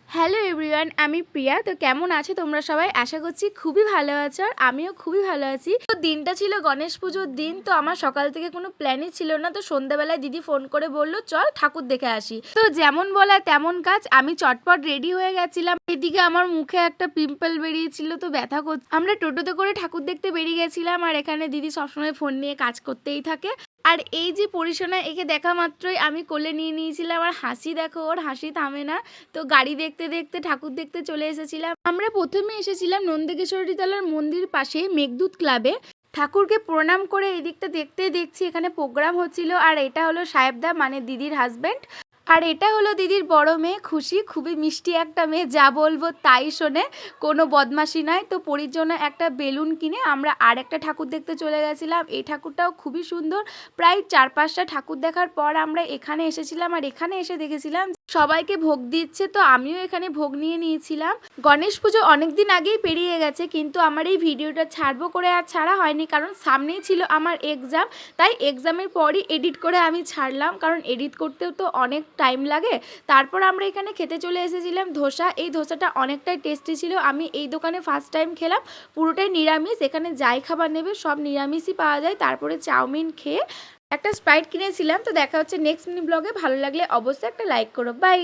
Hello everyone, আমি প্রিয়া। তো কেমন আছো তোমরা সবাই? আশা করছি খুবই ভালো আছো, আর আমিও খুবই ভালো আছি। তো দিনটা ছিল গণেশ পুজোর দিন। তো আমার সকাল থেকে কোনো প্ল্যানই ছিল না। তো সন্ধ্যাবেলায় দিদি ফোন করে বলল চল ঠাকুর দেখে আসি। তো যেমন বলা তেমন কাজ, আমি চটপট রেডি হয়ে গেছিলাম। এদিকে আমার মুখে একটা পিম্পল বেরিয়েছিল, তো ব্যথা করছে। আমরা টোটোতে করে ঠাকুর দেখতে বেরিয়ে গেছিলাম, আর এখানে দিদি সবসময় ফোন নিয়ে কাজ করতেই থাকে। আর এই যে পরিশোনা, একে দেখা মাত্রই আমি কোলে নিয়ে নিয়েছিলাম। আর হাসি দেখো, ওর হাসি থামে না। তো গাড়ি দেখতে দেখতে ঠাকুর দেখতে চলে এসেছিলাম। আমরা প্রথমে এসেছিলাম নন্দিকেশ্বরী তলার মন্দির পাশে মেঘদূত ক্লাবে। ঠাকুরকে প্রণাম করে এদিকটা দেখতে দেখছি এখানে প্রোগ্রাম হচ্ছিল। আর এটা হলো সাহেবদা, মানে দিদির হাজবেন্ড। আর এটা হলো দিদির বড় মেয়ে খুশি, খুবই মিষ্টি একটা মেয়ে, যা বলবো তাই শোনে, কোনো বদমাশি নয়। তো পরির জন্য একটা বেলুন কিনে আমরা আর একটা ঠাকুর দেখতে চলে গেছিলাম। এই ঠাকুরটাও খুবই সুন্দর। প্রায় 4-5টা ঠাকুর দেখার পর আমরা এখানে এসেছিলাম, আর এখানে এসে দেখেছিলাম সবাইকে ভোগ দিচ্ছে। তো আমিও এখানে ভোগ নিয়ে নিয়েছিলাম। গণেশ পুজো অনেকদিন আগেই পেরিয়ে গেছে, কিন্তু আমার এই ভিডিওটা ছাড়বো করে আর ছাড়া হয়নি, কারণ সামনেই ছিল আমার এক্সাম। তাই এক্সামের পরই এডিট করে আমি ছাড়লাম, কারণ এডিট করতেও তো অনেক টাইম লাগে। তারপর আমরা এখানে খেতে চলে এসেছিলাম ধোসা। এই ধোসাটা অনেকটাই টেস্টি ছিল। আমি এই দোকানে ফার্স্ট টাইম খেলাম। পুরোটাই নিরামিষ, এখানে যাই খাবার নেবে সব নিরামিষই পাওয়া যায়। তারপরে চাউমিন খেয়ে একটা স্প্রাইট কিনেছিলাম। তো দেখা হচ্ছে নেক্সট মিনি ব্লগে। ভালো লাগলে অবশ্যই একটা লাইক করো। বাই।